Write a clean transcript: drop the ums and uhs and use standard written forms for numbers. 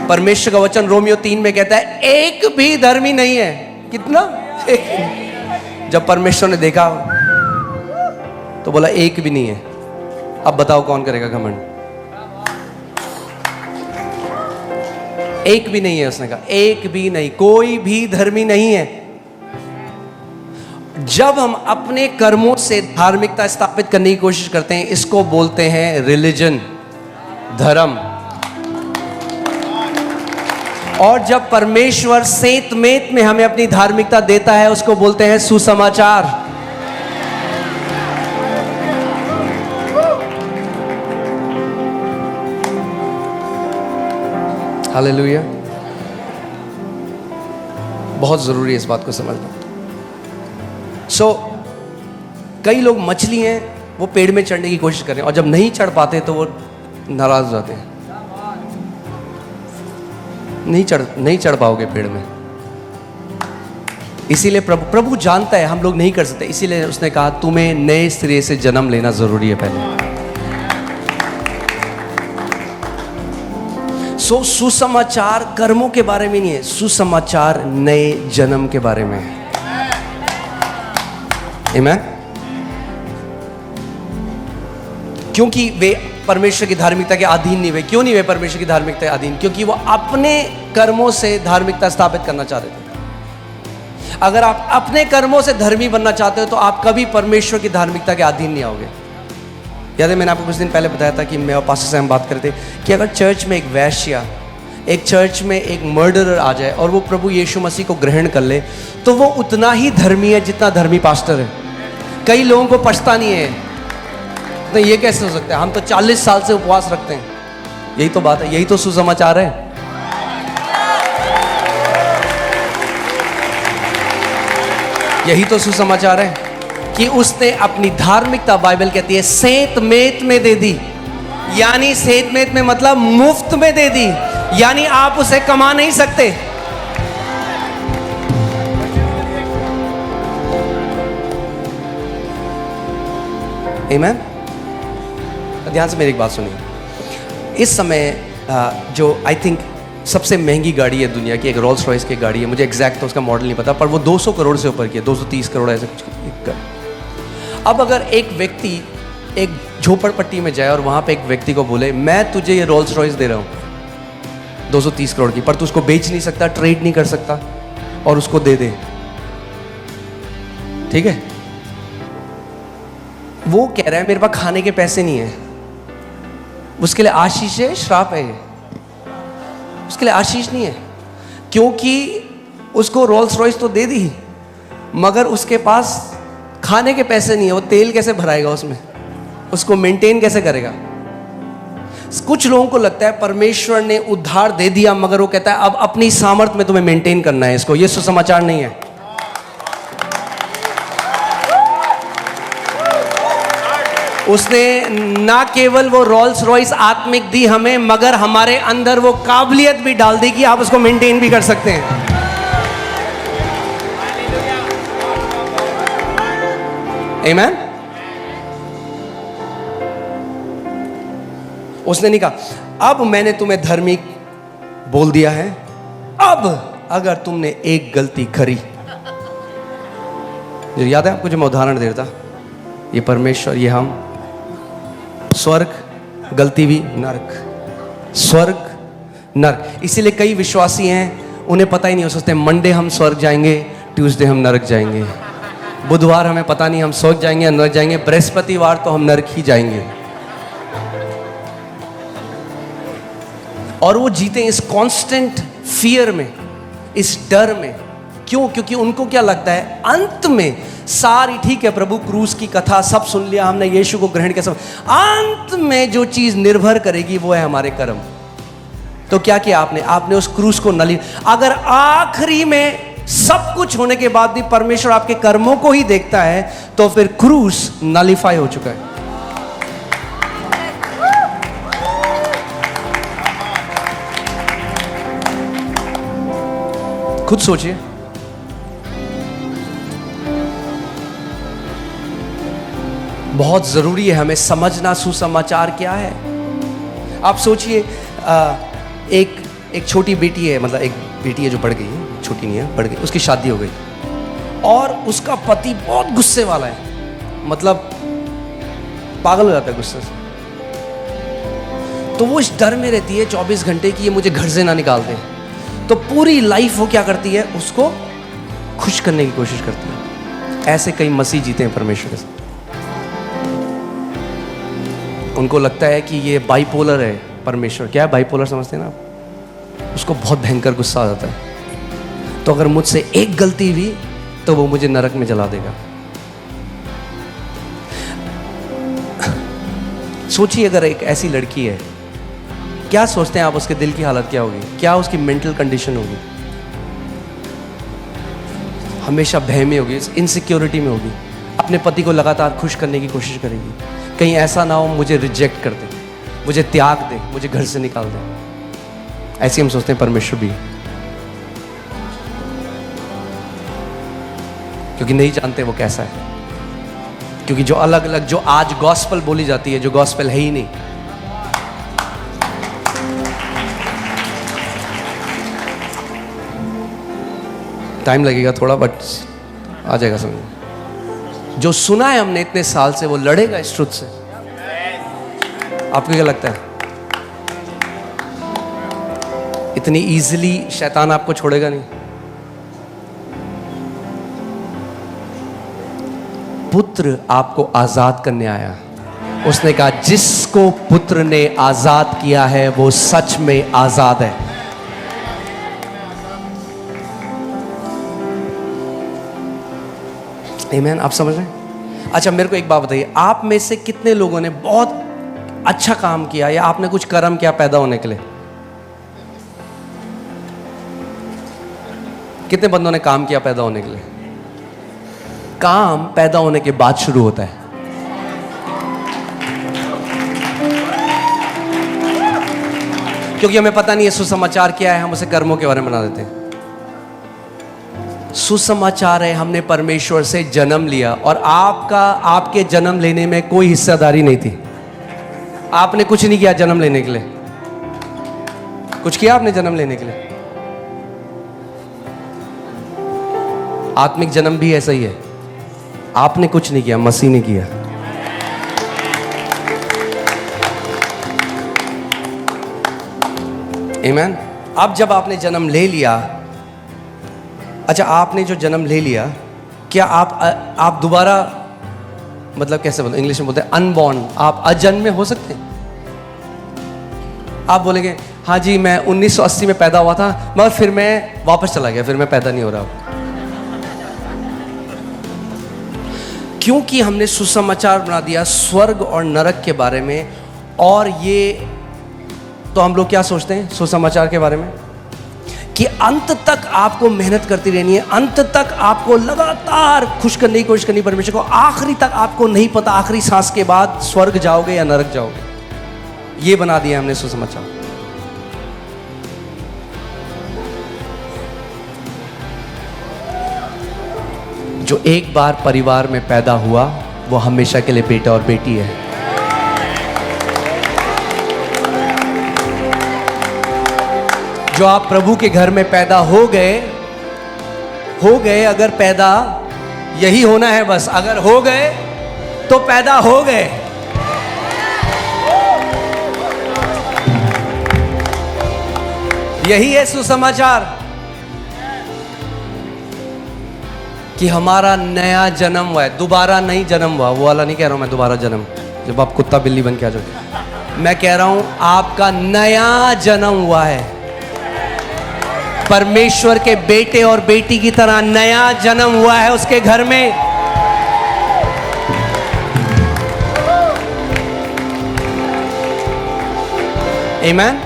परमेश्वर का वचन रोमियो 3 में कहता है एक भी धर्मी नहीं है। कितना? एक। जब परमेश्वर ने देखा तो बोला एक भी नहीं है। अब बताओ कौन करेगा घमंड? एक भी नहीं है। उसने कहा एक भी नहीं, कोई भी धर्मी नहीं है। जब हम अपने कर्मों से धार्मिकता स्थापित करने की कोशिश करते हैं, इसको बोलते हैं रिलीजन, धर्म। और जब परमेश्वर सेंत मेत में हमें अपनी धार्मिकता देता है, उसको बोलते हैं सुसमाचार। हालेलुया। बहुत जरूरी है इस बात को समझना। कई लोग मछली हैं, वो पेड़ में चढ़ने की कोशिश कर रहे हैं, और जब नहीं चढ़ पाते तो वो नाराज हो जाते हैं। नहीं चढ़ पाओगे पेड़ में। इसीलिए प्रभु जानता है हम लोग नहीं कर सकते, इसीलिए उसने कहा तुम्हें नए सिरे से जन्म लेना जरूरी है पहले। सुसमाचार कर्मों के बारे में नहीं है, सुसमाचार नए जन्म के बारे में है। आमीन। क्योंकि वे परमेश्वर की धार्मिकता के अधीन नहीं हुए। क्यों नहीं हुए परमेश्वर की धार्मिकता के अधीन? क्योंकि वो अपने कर्मों से धार्मिकता स्थापित करना चाह रहे थे। अगर आप अपने कर्मों से धर्मी बनना चाहते हो तो आप कभी परमेश्वर की धार्मिकता के अधीन नहीं आओगे। याद है मैंने आपको कुछ दिन पहले बताया था कि मैं और पास्टर से हम बात करते कि अगर चर्च में एक वैश्या, एक चर्च में एक मर्डरर आ जाए और वो प्रभु यीशु मसीह को ग्रहण कर ले, तो वो उतना ही धर्मी है जितना धर्मी पास्टर है। कई लोगों को पछता नहीं है, तो ये कैसे हो सकता है? हम तो 40 साल से उपवास रखते हैं। यही तो बात है, यही तो सुसमाचार है। यही तो सुसमाचार है कि उसने अपनी धार्मिकता, बाइबल कहती है, सेंत मेत में दे दी। यानी सेंत मेत में मतलब मुफ्त में दे दी, यानी आप उसे कमा नहीं सकते। आमीन। ध्यान से मेरी एक बात सुनिए। इस समय जो आई थिंक सबसे महंगी गाड़ी है दुनिया की, एक रोल्स रॉयस की गाड़ी है। मुझे एग्जैक्ट तो उसका मॉडल नहीं पता, पर वो 200 करोड़ से ऊपर की है, 230 करोड़ ऐसे कुछ। अब अगर एक व्यक्ति एक झोपड़पट्टी में जाए और वहां पे एक व्यक्ति को बोले मैं तुझे ये रोल्स रॉयस दे रहा हूं 230 करोड़ की, पर तू उसको बेच नहीं सकता, ट्रेड नहीं कर सकता, और उसको दे दे, ठीक है? वो कह रहा है मेरे पास खाने के पैसे नहीं है। उसके लिए आशीष है, श्राप है? उसके लिए आशीष नहीं है, क्योंकि उसको रोल्स रॉयस तो दे दी, मगर उसके पास खाने के पैसे नहीं है। वो तेल कैसे भराएगा उसमें? उसको मेंटेन कैसे करेगा? कुछ लोगों को लगता है परमेश्वर ने उद्धार दे दिया, मगर वो कहता है अब अपनी सामर्थ्य में तुम्हें मेंटेन करना है इसको। ये सुसमाचार नहीं है। उसने ना केवल वो रोल्स रॉयस आत्मिक दी हमें, मगर हमारे अंदर वो काबिलियत भी डाल दी कि आप उसको मेंटेन भी कर सकते हैं। आमीन। उसने नहीं कहा अब मैंने तुम्हें धर्मी बोल दिया है, अब अगर तुमने एक गलती करी। याद है आपको जो मैं उदाहरण दे रहा था, ये परमेश्वर, ये हम, स्वर्ग, गलती भी, नरक, स्वर्ग नरक। इसीलिए कई विश्वासी हैं, उन्हें पता ही नहीं, हो सोचते हैं मंडे हम स्वर्ग जाएंगे, ट्यूसडे हम नरक जाएंगे, बुधवार हमें पता नहीं हम स्वर्ग जाएंगे या नरक जाएंगे, बृहस्पतिवार तो हम नरक ही जाएंगे। और वो जीते इस कांस्टेंट फियर में, इस डर में। क्यों? क्योंकि उनको क्या लगता है अंत में सारी, ठीक है प्रभु क्रूस की कथा सब सुन लिया हमने, यीशु को ग्रहण किया सब, अंत में जो चीज निर्भर करेगी वो है हमारे कर्म। तो क्या किया आपने? आपने उस क्रूस को नली। अगर आखिरी में सब कुछ होने के बाद भी परमेश्वर आपके कर्मों को ही देखता है, तो फिर क्रूस नलीफाई हो चुका है। खुद सोचिए, बहुत जरूरी है हमें समझना सुसमाचार क्या है। आप सोचिए, एक एक छोटी बेटी है, मतलब एक बेटी है जो पढ़ गई है, छोटी नहीं है, पढ़ गई, उसकी शादी हो गई और उसका पति बहुत गुस्से वाला है, मतलब पागल हो जाता है गुस्से से। तो वो इस डर में रहती है 24 घंटे कि ये मुझे घर से ना निकाल दे। तो पूरी लाइफ वो क्या करती है, उसको खुश करने की कोशिश करती है। ऐसे कई मसीह जीते हैं परमेश्वर के साथ। उनको लगता है कि ये बाइपोलर है परमेश्वर। क्या है बाइपोलर, समझते हैं ना आप? उसको बहुत भयंकर गुस्सा आ जाता है, तो अगर मुझसे एक गलती हुई तो वो मुझे नरक में जला देगा। सोचिए अगर एक ऐसी लड़की है, क्या सोचते हैं आप उसके दिल की हालत क्या होगी, क्या उसकी मेंटल कंडीशन होगी? हमेशा भय में होगी, इनसिक्योरिटी में होगी, अपने पति को लगातार खुश करने की कोशिश करेगी, कहीं ऐसा ना हो मुझे रिजेक्ट कर दे, मुझे त्याग दे, मुझे घर से निकाल दे। ऐसे हम सोचते हैं परमेश्वर भी, क्योंकि नहीं जानते वो कैसा है। क्योंकि जो अलग अलग, जो आज गॉस्पेल बोली जाती है, जो गॉस्पेल है ही नहीं। टाइम लगेगा थोड़ा, बट आ जाएगा समझ। जो सुना है हमने इतने साल से, वो लड़ेगा इस ट्रुथ से। आपको क्या लगता है इतनी इजीली शैतान आपको छोड़ेगा नहीं? पुत्र आपको आजाद करने आया। उसने कहा जिसको पुत्र ने आजाद किया है वो सच में आजाद है। आमीन। आप समझ रहे हैं? अच्छा मेरे को एक बात बताइए, आप में से कितने लोगों ने बहुत अच्छा काम किया या आपने कुछ कर्म किया पैदा होने के लिए? कितने बंदों ने काम किया पैदा होने के लिए? काम पैदा होने के बाद शुरू होता है। क्योंकि हमें पता नहीं है सुसमाचार क्या है, हम उसे कर्मों के बारे में बना देते हैं। सुसमाचार है हमने परमेश्वर से जन्म लिया, और आपके जन्म लेने में कोई हिस्सेदारी नहीं थी। आपने कुछ नहीं किया जन्म लेने के लिए। कुछ किया आपने जन्म लेने के लिए? आत्मिक जन्म भी ऐसा ही है, आपने कुछ नहीं किया, मसीह ने किया। आमीन। अब जब आपने जन्म ले लिया, अच्छा आपने जो जन्म ले लिया, क्या आप दोबारा, मतलब कैसे बोलते, इंग्लिश में बोलते हैं अनबॉर्न, आप अजन्मे हो सकते हैं? आप बोलेंगे हाँ जी मैं 1980 में पैदा हुआ था, मगर फिर मैं वापस चला गया, फिर मैं पैदा नहीं हो रहा। क्योंकि हमने सुसमाचार बना दिया स्वर्ग और नरक के बारे में। और ये तो हम लोग क्या सोचते हैं सुसमाचार के बारे में, कि अंत तक आपको मेहनत करती रहनी है, अंत तक आपको लगातार खुश करने की कोशिश करनी परमेश्वर को, आखिरी तक आपको नहीं पता आखिरी सांस के बाद स्वर्ग जाओगे या नरक जाओगे। ये बना दिया हमने सुसमाचार। जो एक बार परिवार में पैदा हुआ वो हमेशा के लिए बेटा और बेटी है। जो आप प्रभु के घर में पैदा हो गए, अगर पैदा यही होना है बस, अगर हो गए तो पैदा हो गए। यही है सुसमाचार, कि हमारा नया जन्म हुआ है, दोबारा नहीं जन्म हुआ। वो वाला नहीं कह रहा हूं मैं, दोबारा जन्म जब आप कुत्ता बिल्ली बन के आ जाओ। मैं कह रहा हूं आपका नया जन्म हुआ है, परमेश्वर के बेटे और बेटी की तरह नया जन्म हुआ है उसके घर में। आमीन।